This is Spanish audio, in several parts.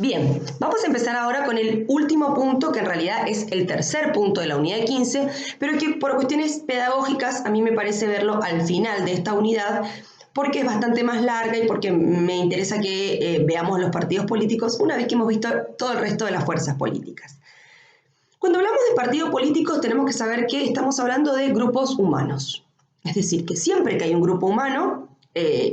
Bien, vamos a empezar ahora con el último punto, que en realidad es el tercer punto de la unidad 15, pero que por cuestiones pedagógicas a mí me parece verlo al final de esta unidad, porque es bastante más larga y porque me interesa que veamos los partidos políticos una vez que hemos visto todo el resto de las fuerzas políticas. Cuando hablamos de partidos políticos tenemos que saber que estamos hablando de grupos humanos. Es decir, que siempre que hay un grupo humano,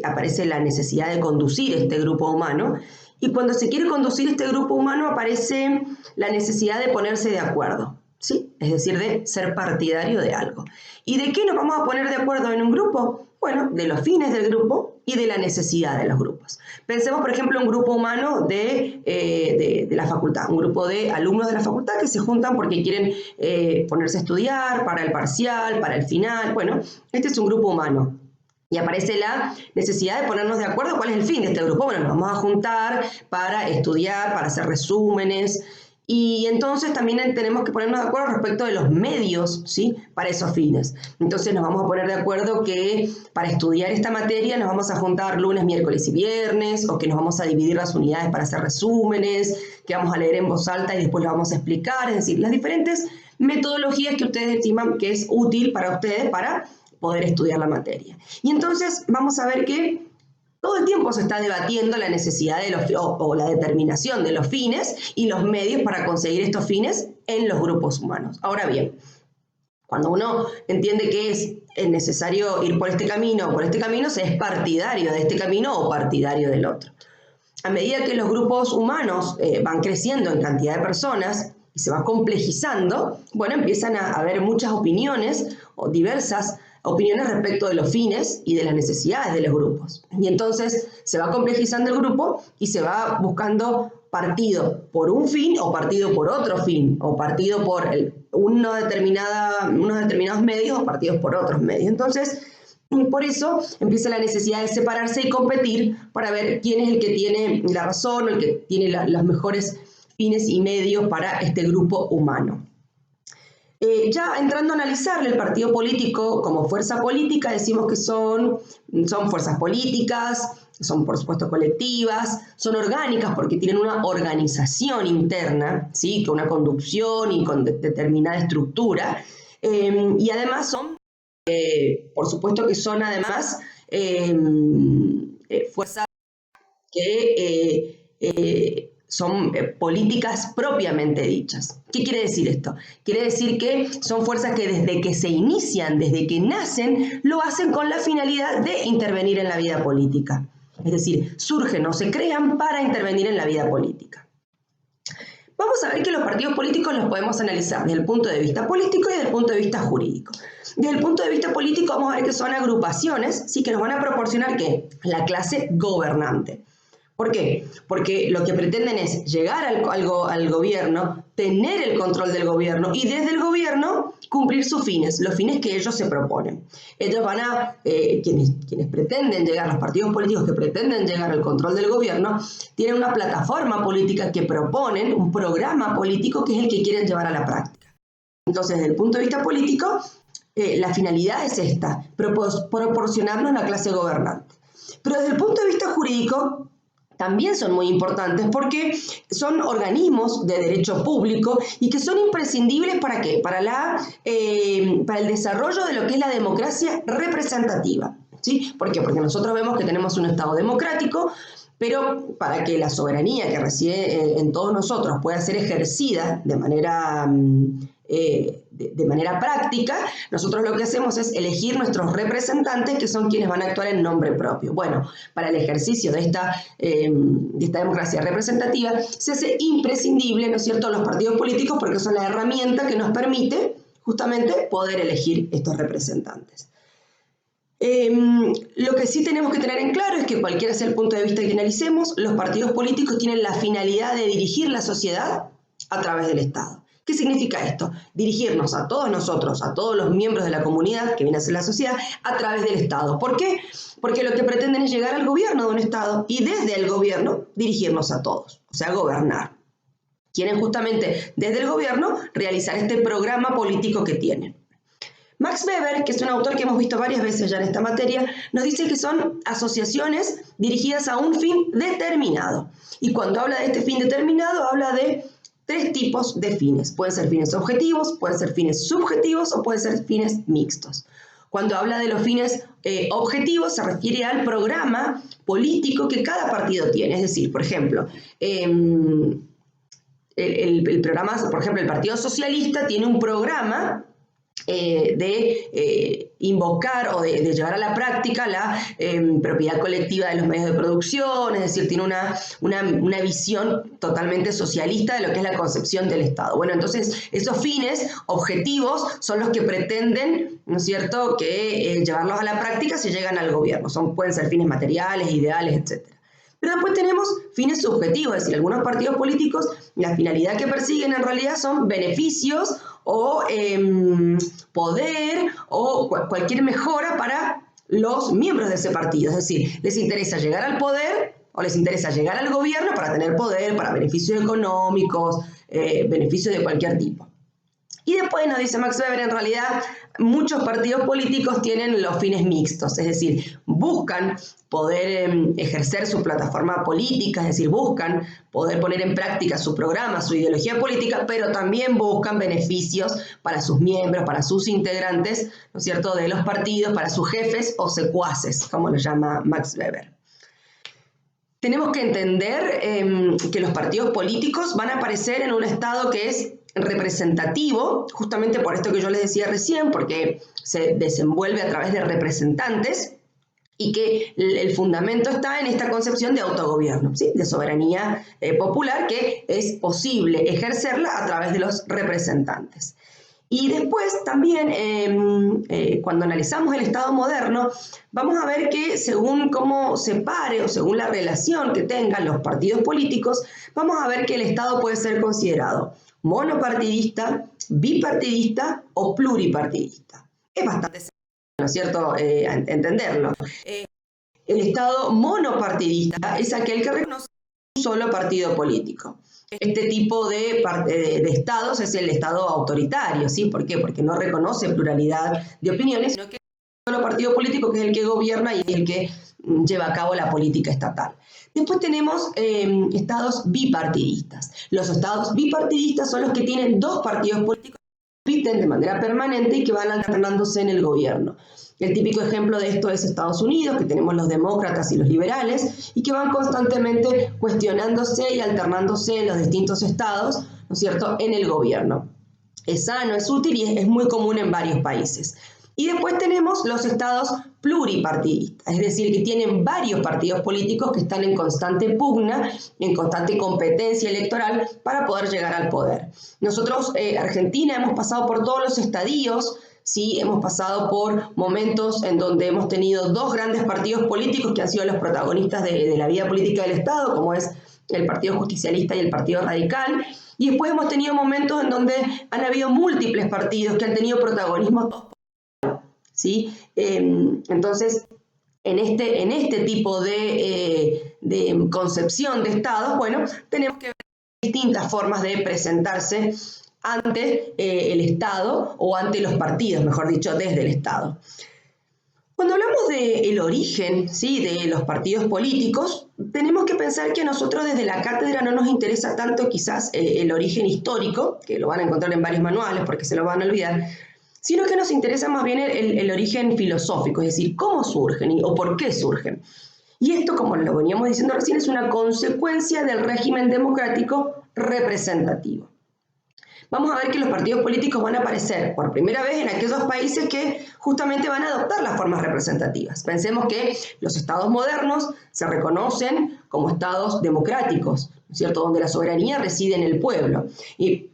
aparece la necesidad de conducir este grupo humano, y cuando se quiere conducir este grupo humano aparece la necesidad de ponerse de acuerdo, ¿sí? Es decir, de ser partidario de algo. ¿Y de qué nos vamos a poner de acuerdo en un grupo? Bueno, de los fines del grupo y de la necesidad de los grupos. Pensemos, por ejemplo, un grupo humano de la facultad, un grupo de alumnos de la facultad que se juntan porque quieren ponerse a estudiar para el parcial, para el final. Bueno, este es un grupo humano. Y aparece la necesidad de ponernos de acuerdo cuál es el fin de este grupo. Bueno, nos vamos a juntar para estudiar, para hacer resúmenes. Y entonces también tenemos que ponernos de acuerdo respecto de los medios, ¿sí?, para esos fines. Entonces nos vamos a poner de acuerdo que para estudiar esta materia nos vamos a juntar lunes, miércoles y viernes, o que nos vamos a dividir las unidades para hacer resúmenes, que vamos a leer en voz alta y después lo vamos a explicar. Es decir, las diferentes metodologías que ustedes estiman que es útil para ustedes para poder estudiar la materia. Y entonces vamos a ver que todo el tiempo se está debatiendo la necesidad de o la determinación de los fines y los medios para conseguir estos fines en los grupos humanos. Ahora bien, cuando uno entiende que es necesario ir por este camino o por este camino, se es partidario de este camino o partidario del otro. A medida que los grupos humanos van creciendo en cantidad de personas y se va complejizando, bueno, empiezan a haber muchas opiniones o diversas opiniones respecto de los fines y de las necesidades de los grupos. Y entonces se va complejizando el grupo y se va buscando partido por un fin o partido por otro fin, o partido por unos determinados medios o partidos por otros medios. Entonces, por eso empieza la necesidad de separarse y competir para ver quién es el que tiene la razón o el que tiene los mejores fines y medios para este grupo humano. Ya entrando a analizar el partido político como fuerza política, decimos que son fuerzas políticas, son por supuesto colectivas, son orgánicas porque tienen una organización interna, ¿sí?, con una conducción y con determinada estructura, y además son, por supuesto que son además fuerzas que son políticas propiamente dichas. ¿Qué quiere decir esto? Quiere decir que son fuerzas que desde que se inician, desde que nacen, lo hacen con la finalidad de intervenir en la vida política. Es decir, surgen o se crean para intervenir en la vida política. Vamos a ver que los partidos políticos los podemos analizar desde el punto de vista político y desde el punto de vista jurídico. Desde el punto de vista político vamos a ver que son agrupaciones, ¿sí?, que nos van a proporcionar ¿qué? La clase gobernante. ¿Por qué? Porque lo que pretenden es llegar al gobierno, tener el control del gobierno y desde el gobierno cumplir sus fines, los fines que ellos se proponen. Ellos van a, quienes pretenden llegar, los partidos políticos que pretenden llegar al control del gobierno, tienen una plataforma política que proponen, un programa político que es el que quieren llevar a la práctica. Entonces, desde el punto de vista político, la finalidad es esta, proporcionarnos la clase gobernante. Pero desde el punto de vista jurídico, también son muy importantes porque son organismos de derecho público y que son imprescindibles ¿para qué? Para el desarrollo de lo que es la democracia representativa, ¿sí? ¿Por qué? Porque nosotros vemos que tenemos un Estado democrático, pero para que la soberanía que reside en todos nosotros pueda ser ejercida de manera práctica, nosotros lo que hacemos es elegir nuestros representantes, que son quienes van a actuar en nombre propio. Bueno, para el ejercicio de esta democracia representativa se hace imprescindible, ¿no es cierto?, los partidos políticos, porque son la herramienta que nos permite justamente poder elegir estos representantes. Lo que sí tenemos que tener en claro es que cualquiera sea el punto de vista que analicemos, los partidos políticos tienen la finalidad de dirigir la sociedad a través del Estado. ¿Qué significa esto? Dirigirnos a todos nosotros, a todos los miembros de la comunidad, que viene a ser la sociedad, a través del Estado. ¿Por qué? Porque lo que pretenden es llegar al gobierno de un Estado y desde el gobierno dirigirnos a todos, o sea, gobernar. Quieren justamente desde el gobierno realizar este programa político que tienen. Max Weber, que es un autor que hemos visto varias veces ya en esta materia, nos dice que son asociaciones dirigidas a un fin determinado. Y cuando habla de este fin determinado, habla de tres tipos de fines. Pueden ser fines objetivos, pueden ser fines subjetivos o pueden ser fines mixtos. Cuando habla de los fines objetivos, se refiere al programa político que cada partido tiene. Es decir, por ejemplo, el programa, por ejemplo, el Partido Socialista tiene un programa de invocar o de llevar a la práctica la propiedad colectiva de los medios de producción, es decir, tiene una visión totalmente socialista de lo que es la concepción del Estado. Bueno, entonces esos fines objetivos son los que pretenden, ¿no es cierto?, que llevarlos a la práctica si llegan al gobierno. Pueden ser fines materiales, ideales, etc. Pero después tenemos fines subjetivos, es decir, algunos partidos políticos, la finalidad que persiguen en realidad son beneficios o poder o cualquier mejora para los miembros de ese partido. Es decir, les interesa llegar al poder o les interesa llegar al gobierno para tener poder, para beneficios económicos, beneficios de cualquier tipo. Y después nos dice Max Weber, en realidad muchos partidos políticos tienen los fines mixtos, es decir, buscan poder ejercer su plataforma política, es decir, buscan poder poner en práctica su programa, su ideología política, pero también buscan beneficios para sus miembros, para sus integrantes, ¿no es cierto?, de los partidos, para sus jefes o secuaces, como lo llama Max Weber. Tenemos que entender que los partidos políticos van a aparecer en un estado que es representativo, justamente por esto que yo les decía recién, porque se desenvuelve a través de representantes y que el fundamento está en esta concepción de autogobierno, ¿sí?, de soberanía popular, que es posible ejercerla a través de los representantes. Y después también, cuando analizamos el Estado moderno, vamos a ver que según cómo se pare o según la relación que tengan los partidos políticos, vamos a ver que el Estado puede ser considerado monopartidista, bipartidista o pluripartidista. Es bastante sencillo, ¿no es cierto?, entenderlo. El Estado monopartidista es aquel que reconoce un solo partido político. Este tipo de estados es el estado autoritario, ¿sí? ¿Por qué? Porque no reconoce pluralidad de opiniones, sino que es un solo partido político que es el que gobierna y el que lleva a cabo la política estatal. Después tenemos estados bipartidistas. Los estados bipartidistas son los que tienen dos partidos políticos que compiten de manera permanente y que van alternándose en el gobierno. El típico ejemplo de esto es Estados Unidos, que tenemos los demócratas y los liberales, y que van constantemente cuestionándose y alternándose en los distintos estados, ¿no es cierto?, en el gobierno. Es sano, es útil y es muy común en varios países. Y después tenemos los estados pluripartidistas, es decir, que tienen varios partidos políticos que están en constante pugna, en constante competencia electoral para poder llegar al poder. Nosotros, Argentina, hemos pasado por todos los estadios. Sí, hemos pasado por momentos en donde hemos tenido dos grandes partidos políticos que han sido los protagonistas de la vida política del Estado, como es el Partido Justicialista y el Partido Radical, y después hemos tenido momentos en donde han habido múltiples partidos que han tenido protagonismo, ¿sí? Entonces, en este tipo de concepción de Estados, bueno, tenemos que ver distintas formas de presentarse ante el Estado o ante los partidos, mejor dicho, desde el Estado. Cuando hablamos del origen, ¿sí?, de los partidos políticos, tenemos que pensar que a nosotros desde la cátedra no nos interesa tanto quizás el origen histórico, que lo van a encontrar en varios manuales porque se lo van a olvidar, sino que nos interesa más bien el origen filosófico, es decir, cómo surgen o por qué surgen. Y esto, como lo veníamos diciendo recién, es una consecuencia del régimen democrático representativo. Vamos a ver que los partidos políticos van a aparecer por primera vez en aquellos países que justamente van a adoptar las formas representativas. Pensemos que los estados modernos se reconocen como estados democráticos, ¿no es cierto?, donde la soberanía reside en el pueblo.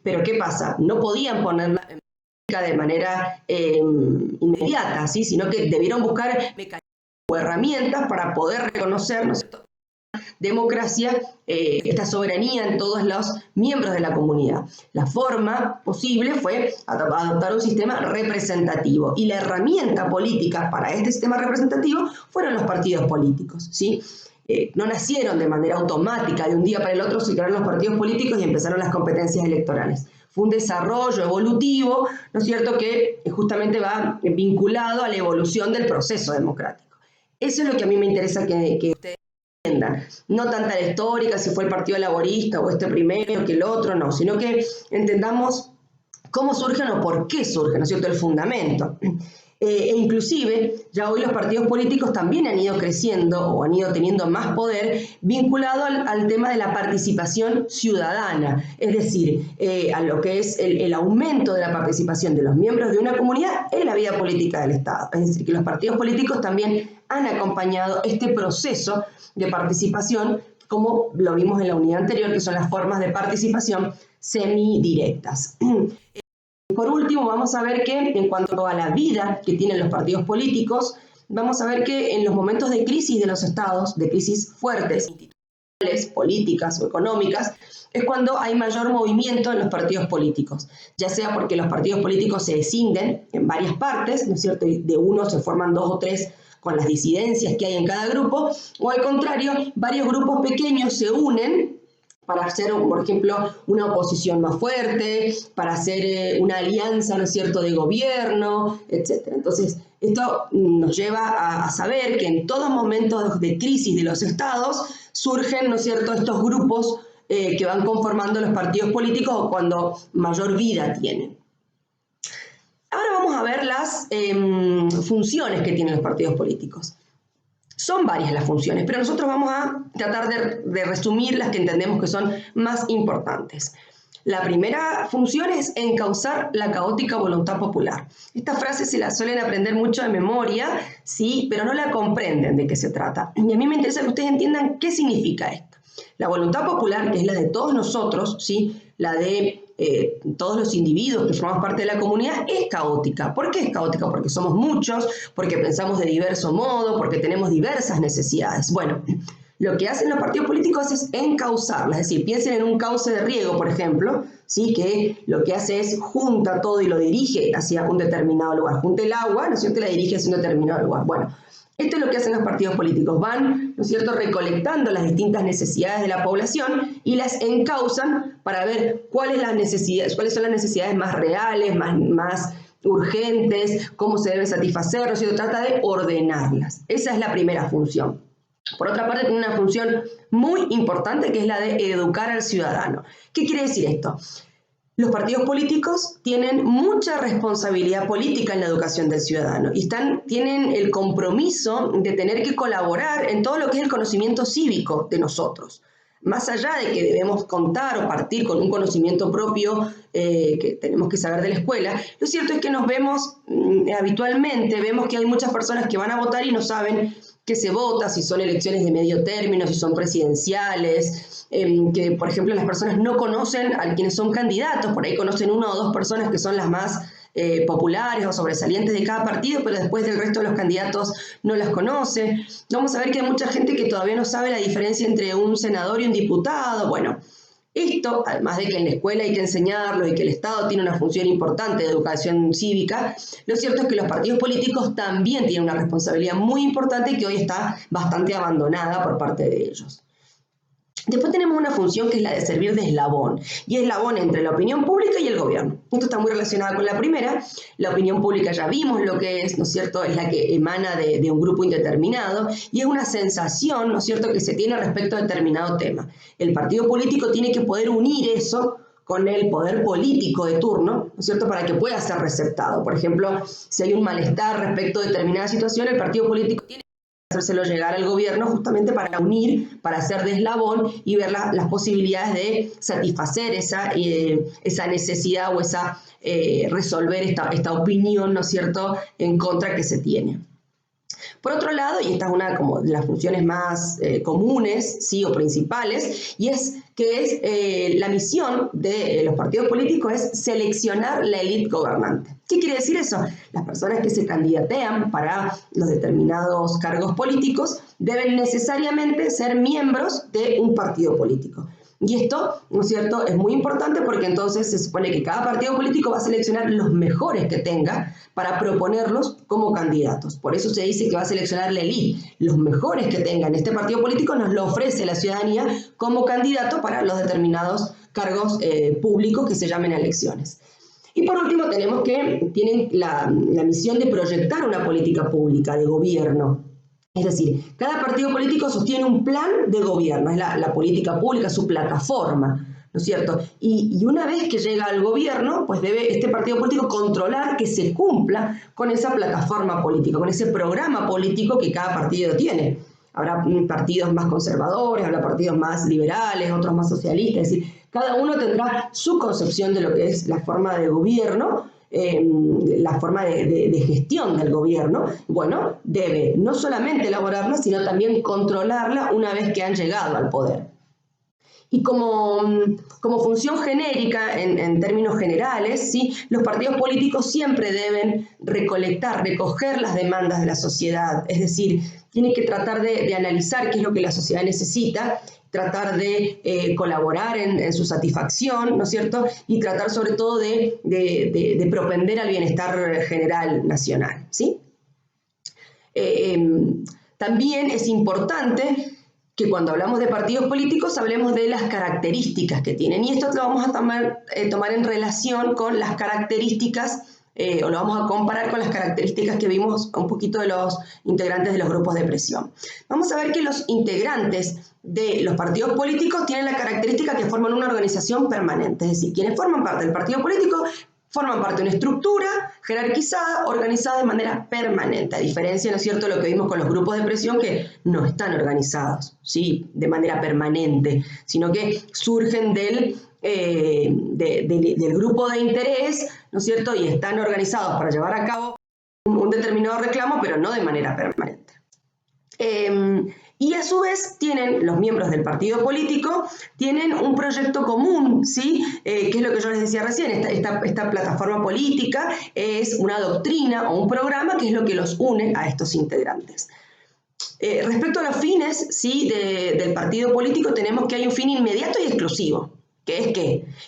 Pero ¿qué pasa? No podían ponerla en práctica de manera inmediata, ¿sí?, sino que debieron buscar mecanismos o herramientas para poder reconocer, ¿no es cierto?, democracia, esta soberanía en todos los miembros de la comunidad. La forma posible fue adoptar un sistema representativo y la herramienta política para este sistema representativo fueron los partidos políticos, ¿sí? No nacieron de manera automática, de un día para el otro se crearon los partidos políticos y empezaron las competencias electorales. fue un desarrollo evolutivo, ¿no es cierto?, que justamente va vinculado a la evolución del proceso democrático. Eso es lo que a mí me interesa que ustedes entiendan. No tanta la histórica, si fue el Partido Laborista o este primero que el otro, no, sino que entendamos cómo surgen o por qué surgen, ¿no es cierto?, el fundamento. E inclusive, ya hoy los partidos políticos también han ido creciendo o han ido teniendo más poder vinculado al tema de la participación ciudadana, es decir, a lo que es el aumento de la participación de los miembros de una comunidad en la vida política del Estado. Es decir, que los partidos políticos también han acompañado este proceso de participación, como lo vimos en la unidad anterior, que son las formas de participación semidirectas. Por último, vamos a ver que en cuanto a la vida que tienen los partidos políticos, vamos a ver que en los momentos de crisis de los estados, de crisis fuertes, institucionales, políticas o económicas, es cuando hay mayor movimiento en los partidos políticos, ya sea porque los partidos políticos se escinden en varias partes, ¿no es cierto?, y de uno se forman 2 o 3 con las disidencias que hay en cada grupo, o al contrario, varios grupos pequeños se unen para hacer, por ejemplo, una oposición más fuerte, para hacer una alianza, ¿no es cierto?, de gobierno, etc. Entonces, esto nos lleva a saber que en todos momentos de crisis de los estados surgen, ¿no es cierto?, estos grupos que van conformando los partidos políticos cuando mayor vida tienen. Ahora vamos a ver las funciones que tienen los partidos políticos. Son varias las funciones, pero nosotros vamos a tratar de resumir las que entendemos que son más importantes. La primera función es encauzar la caótica voluntad popular. Esta frase se la suelen aprender mucho de memoria, sí, pero no la comprenden de qué se trata. Y a mí me interesa que ustedes entiendan qué significa esto. La voluntad popular, que es la de todos nosotros, ¿sí?, la de todos los individuos que formamos parte de la comunidad, es caótica. ¿Por qué es caótica? Porque somos muchos, porque pensamos de diverso modo, porque tenemos diversas necesidades. Bueno, lo que hacen los partidos políticos es encauzarla, es decir, piensen en un cauce de riego, por ejemplo, ¿sí?, que lo que hace es junta todo y lo dirige hacia un determinado lugar. Junta el agua, ¿no es cierto?, y la dirige hacia un determinado lugar. Bueno, esto es lo que hacen los partidos políticos. Van, ¿no es cierto?, recolectando las distintas necesidades de la población y las encauzan para ver cuáles son las necesidades más reales, más urgentes, cómo se deben satisfacer, ¿no es cierto?, trata de ordenarlas. Esa es la primera función. Por otra parte, tiene una función muy importante que es la de educar al ciudadano. ¿Qué quiere decir esto? Los partidos políticos tienen mucha responsabilidad política en la educación del ciudadano y tienen el compromiso de tener que colaborar en todo lo que es el conocimiento cívico de nosotros. Más allá de que debemos contar o partir con un conocimiento propio que tenemos que saber de la escuela, lo cierto es que nos vemos habitualmente, vemos que hay muchas personas que van a votar y no saben qué se vota, si son elecciones de medio término, si son presidenciales, que por ejemplo las personas no conocen a quienes son candidatos, por ahí conocen 1 o 2 personas que son las más populares o sobresalientes de cada partido, pero después del resto de los candidatos no las conoce. Vamos a ver que hay mucha gente que todavía no sabe la diferencia entre un senador y un diputado. Bueno, esto, además de que en la escuela hay que enseñarlo y que el Estado tiene una función importante de educación cívica, lo cierto es que los partidos políticos también tienen una responsabilidad muy importante y que hoy está bastante abandonada por parte de ellos. Después tenemos una función que es la de servir de eslabón, y eslabón entre la opinión pública y el gobierno. Esto está muy relacionado con la primera. La opinión pública ya vimos lo que es, ¿no es cierto?, es la que emana de un grupo indeterminado y es una sensación, ¿no es cierto?, que se tiene respecto a determinado tema. El partido político tiene que poder unir eso con el poder político de turno, ¿no es cierto?, para que pueda ser receptado. Por ejemplo, si hay un malestar respecto a determinada situación, el partido político tiene hacérselo llegar al gobierno justamente para unir, para hacer de eslabón y ver las posibilidades de satisfacer esa necesidad o resolver esta opinión, ¿no es cierto?, en contra que se tiene. Por otro lado, y esta es una como de las funciones más comunes, sí, o principales, y es que la misión de los partidos políticos es seleccionar la élite gobernante. ¿Qué quiere decir eso? Las personas que se candidatean para los determinados cargos políticos deben necesariamente ser miembros de un partido político. Y esto, ¿no es cierto?, es muy importante porque entonces se supone que cada partido político va a seleccionar los mejores que tenga para proponerlos como candidatos. Por eso se dice que va a seleccionar la élite. Los mejores que tengan este partido político nos lo ofrece la ciudadanía como candidato para los determinados cargos públicos que se llamen elecciones. Y por último tenemos que tienen la misión de proyectar una política pública de gobierno. Es decir, cada partido político sostiene un plan de gobierno, es la política pública, su plataforma, ¿no es cierto? Y una vez que llega al gobierno, pues debe este partido político controlar que se cumpla con esa plataforma política, con ese programa político que cada partido tiene. Habrá partidos más conservadores, habrá partidos más liberales, otros más socialistas, es decir, cada uno tendrá su concepción de lo que es la forma de gobierno, la forma de gestión del gobierno. Bueno, debe no solamente elaborarla, sino también controlarla una vez que han llegado al poder. Y como función genérica, en términos generales, ¿sí?, los partidos políticos siempre deben recoger las demandas de la sociedad, es decir, tienen que tratar de analizar qué es lo que la sociedad necesita, tratar de colaborar en su satisfacción, ¿no es cierto?, y tratar sobre todo de propender al bienestar general nacional, ¿sí? También es importante que cuando hablamos de partidos políticos hablemos de las características que tienen, y esto lo vamos a tomar en relación con las características o lo vamos a comparar con las características que vimos un poquito de los integrantes de los grupos de presión. Vamos a ver que los integrantes de los partidos políticos tienen la característica que forman una organización permanente, es decir, quienes forman parte del partido político forman parte de una estructura jerarquizada, organizada de manera permanente, a diferencia, ¿no es cierto?, de lo que vimos con los grupos de presión que no están organizados, ¿sí?, de manera permanente, sino que surgen del grupo de interés, ¿no es cierto?, y están organizados para llevar a cabo un determinado reclamo, pero no de manera permanente. Y a su vez tienen los miembros del partido político, tienen un proyecto común, ¿sí?, que es lo que yo les decía recién, esta plataforma política es una doctrina o un programa que es lo que los une a estos integrantes. Respecto a los fines, ¿sí?, del partido político, tenemos que hay un fin inmediato y exclusivo, que es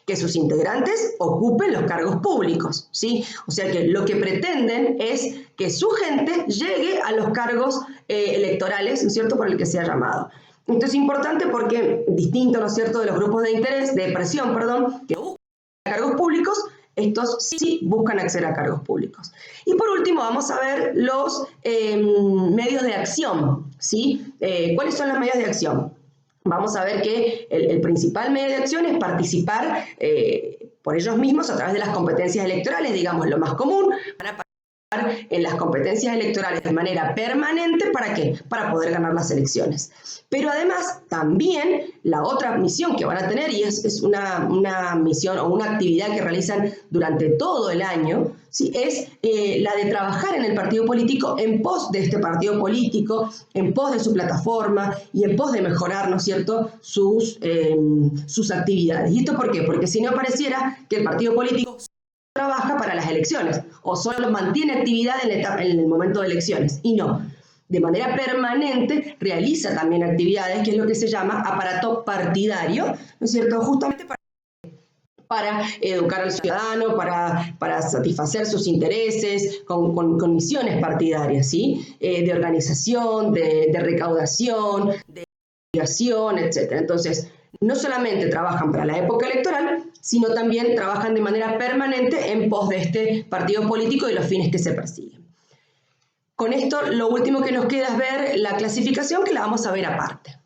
que sus integrantes ocupen los cargos públicos, ¿sí? O sea que lo que pretenden es que su gente llegue a los cargos electorales, ¿no es cierto?, por el que sea llamado. Esto es importante porque, distinto, ¿no es cierto?, de los grupos de interés, de presión, perdón, que buscan cargos públicos, estos sí buscan acceder a cargos públicos. Y por último vamos a ver los medios de acción, ¿sí? ¿Cuáles son los medios de acción? Vamos a ver que el principal medio de acción es participar por ellos mismos a través de las competencias electorales, digamos, lo más común, van a participar en las competencias electorales de manera permanente, ¿para qué? Para poder ganar las elecciones. Pero además, también la otra misión que van a tener, y es una misión o una actividad que realizan durante todo el año, ¿sí?, es la de trabajar en el partido político en pos de este partido político, en pos de su plataforma y en pos de mejorar, ¿no es cierto?, sus actividades. ¿Y esto por qué? Porque si no pareciera que el partido político trabaja para las elecciones o solo mantiene actividad en el momento de elecciones, y no. De manera permanente realiza también actividades, que es lo que se llama aparato partidario, ¿no es cierto?, justamente para educar al ciudadano, para satisfacer sus intereses, con misiones partidarias, ¿sí?, de organización, de recaudación, de investigación, etc. Entonces, no solamente trabajan para la época electoral, sino también trabajan de manera permanente en pos de este partido político y los fines que se persiguen. Con esto, lo último que nos queda es ver la clasificación, que la vamos a ver aparte.